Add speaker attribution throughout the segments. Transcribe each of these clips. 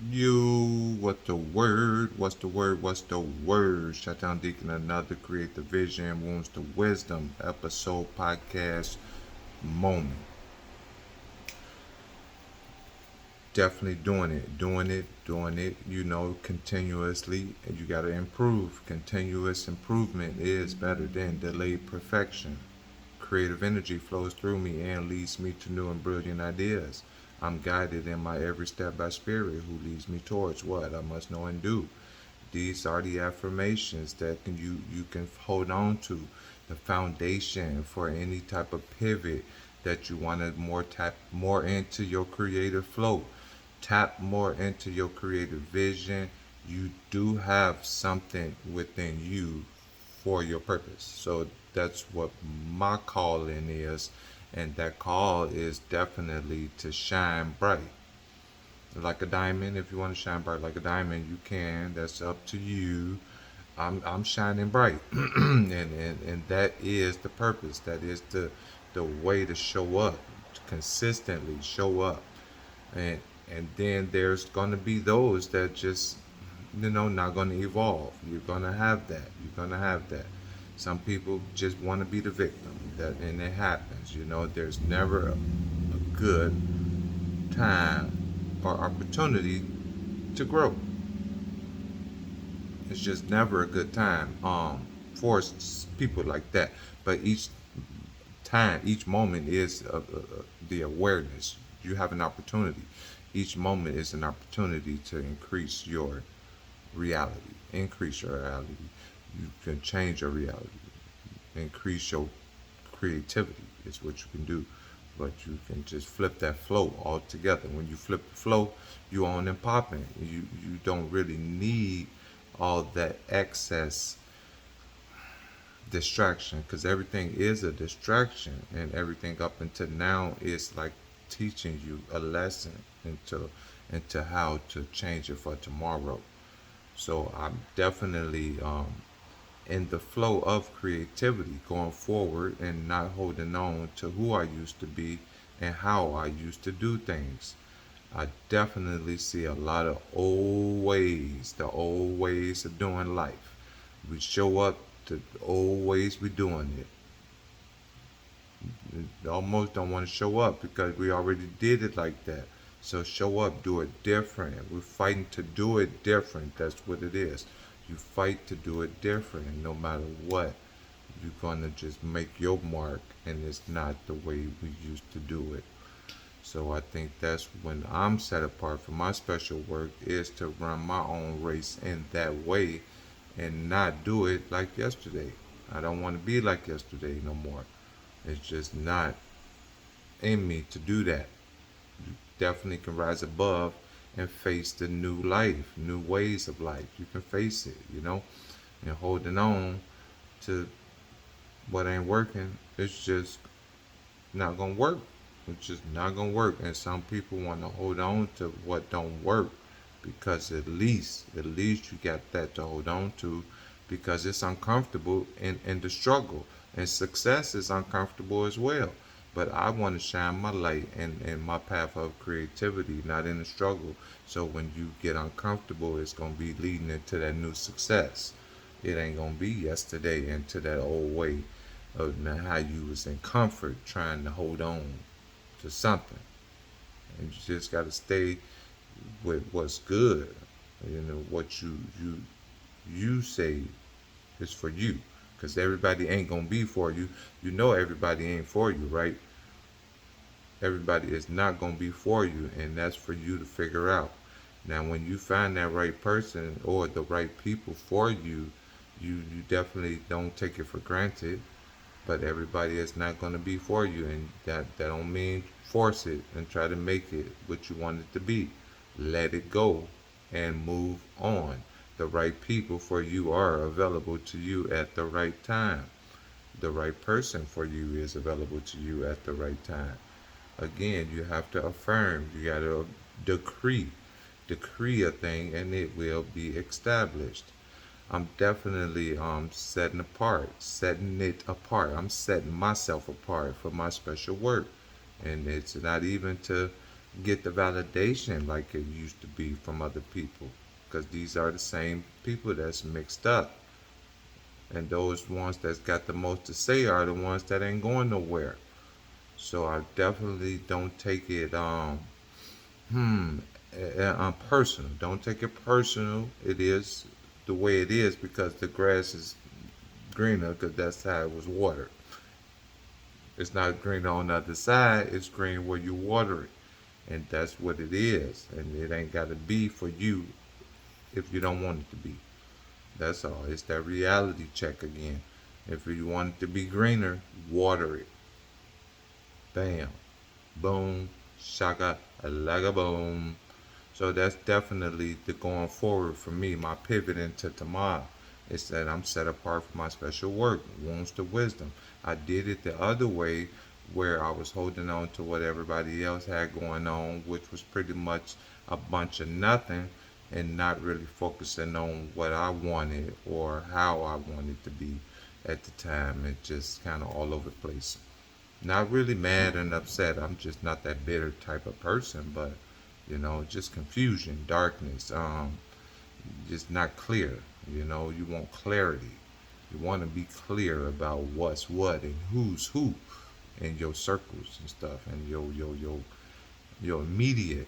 Speaker 1: You, what the word? What's the word? What's the word? Shut down Deacon, another Create the Vision, Wounds to Wisdom episode, podcast, moment. Definitely doing it, continuously. And you got to improve. Continuous improvement is better than delayed perfection. Creative energy flows through me and leads me to new and brilliant ideas. I'm guided in my every step by Spirit, who leads me towards what I must know and do. These are the affirmations that you can hold on to, the foundation for any type of pivot that you want to more tap more into your creative flow, tap more into your creative vision. You do have something within you for your purpose. So that's what my calling is, and that call is definitely to shine bright like a diamond. If you want to shine bright like a diamond, you can. That's up to you. I'm shining bright, and that is the purpose. That is the way to show up, to consistently show up, and and then there's gonna be those that just not gonna evolve. You're gonna have that. You're gonna have that. Some people just want to be the victim. That and it happens. There's never a good time or opportunity to grow. It's just never a good time for people like that. But each time, each moment is the awareness. You have an opportunity. Each moment is an opportunity to increase your reality. Increase your reality. You can change your reality. Increase your creativity is what you can do. But you can just flip that flow altogether. When you flip the flow, you on and popping. You don't really need all that excess distraction, because everything is a distraction, and everything up until now is like teaching you a lesson into how to change it for tomorrow. So I'm definitely in the flow of creativity going forward, and not holding on to who I used to be and how I used to do things. I definitely see a lot of old ways, the old ways of doing life. We show up to the old ways we doing it. We almost don't want to show up because we already did it like that. So show up, do it different. We're fighting to do it different. That's what it is. You fight to do it different, and no matter what, you're gonna just make your mark, and it's not the way we used to do it. So I think that's when I'm set apart for my special work, is to run my own race in that way and not do it like yesterday. I don't want to be like yesterday no more. It's just not in me to do that. You definitely can rise above and face the new life, new ways of life. You can face it. And holding on to what ain't working, it's just not gonna work. It's just not gonna work. And some people want to hold on to what don't work, because at least you got that to hold on to, because it's uncomfortable in the struggle. And success is uncomfortable as well. But I want to shine my light in my path of creativity, not in the struggle. So when you get uncomfortable, it's gonna be leading into that new success. It ain't gonna be yesterday into that old way of how you was in comfort trying to hold on to something. And you just got to stay with what's good. What you say is for you, because everybody ain't gonna be for you. Everybody ain't for you, right? Everybody is not gonna be for you, and that's for you to figure out. Now when you find that right person or the right people for you, you definitely don't take it for granted. But everybody is not going to be for you, and that don't mean force it and try to make it what you want it to be. Let it go and move on. The right people for you are available to you at the right time. The right person for you is available to you at the right time. Again, you have to affirm. You got to decree a thing, and it will be established. I'm definitely setting it apart. I'm setting myself apart for my special work, and it's not even to get the validation like it used to be from other people, because these are the same people that's mixed up, and those ones that's got the most to say are the ones that ain't going nowhere. So I definitely don't take it hmm personal. Don't take it personal. It is the way it is because the grass is greener because that's how it was watered. It's not green on the other side. It's green where you water it, and that's what it is. And it ain't got to be for you if you don't want it to be. That's all. It's that reality check again. If you want it to be greener, water it. Bam, boom, shaka, alaga boom. So that's definitely the going forward for me. My pivot into tomorrow is that I'm set apart for my special work, wounds to wisdom. I did it the other way where I was holding on to what everybody else had going on, which was pretty much a bunch of nothing and not really focusing on what I wanted or how I wanted to be at the time. It just kind of all over the place. Not really mad and upset. I'm just not that bitter type of person, but just confusion, darkness, just not clear. You want clarity. You want to be clear about what's what and who's who in your circles and stuff and your immediate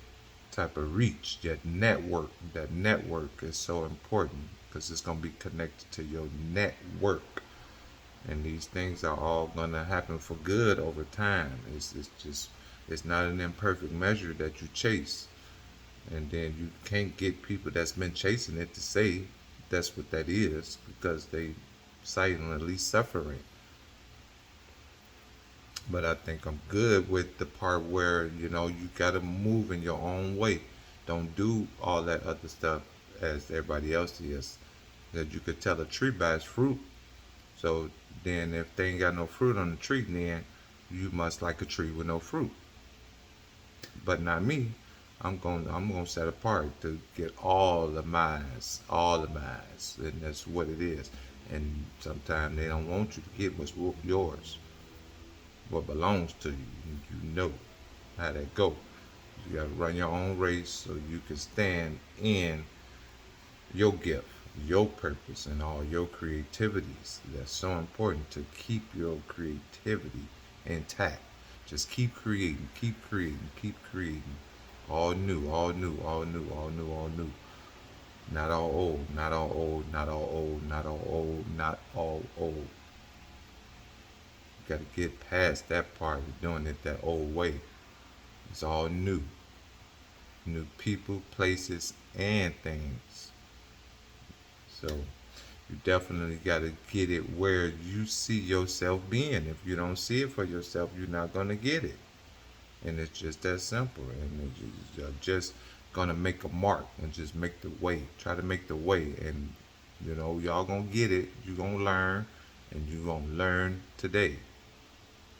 Speaker 1: type of reach, that network. That network is so important because it's going to be connected to your network. And these things are all gonna happen for good over time. It's just it's not an imperfect measure that you chase, and then you can't get people that's been chasing it to say that's what that is because they silently suffering. But I think I'm good with the part where you gotta move in your own way. Don't do all that other stuff as everybody else is. That you could tell a tree by its fruit. So then if they ain't got no fruit on the tree, then you must like a tree with no fruit. But not me. I'm gonna set apart to get all of mine, all of mine, and that's what it is. And sometimes they don't want you to get what's yours, what belongs to you. You know how that go. You gotta run your own race so you can stand in your gift, your purpose, and all your creativities. That's so important to keep your creativity intact. Just keep creating, keep creating, keep creating. All new, all new, all new, all new, all new. Not all old, not all old, not all old, not all old, not all old. You gotta get past that part of doing it that old way. It's all new. New people, places, and things. So you definitely got to get it where you see yourself being. If you don't see it for yourself, you're not going to get it. And it's just that simple. And you're just going to make a mark and just make the way. Try to make the way. And, y'all going to get it. You're going to learn. And you're going to learn today.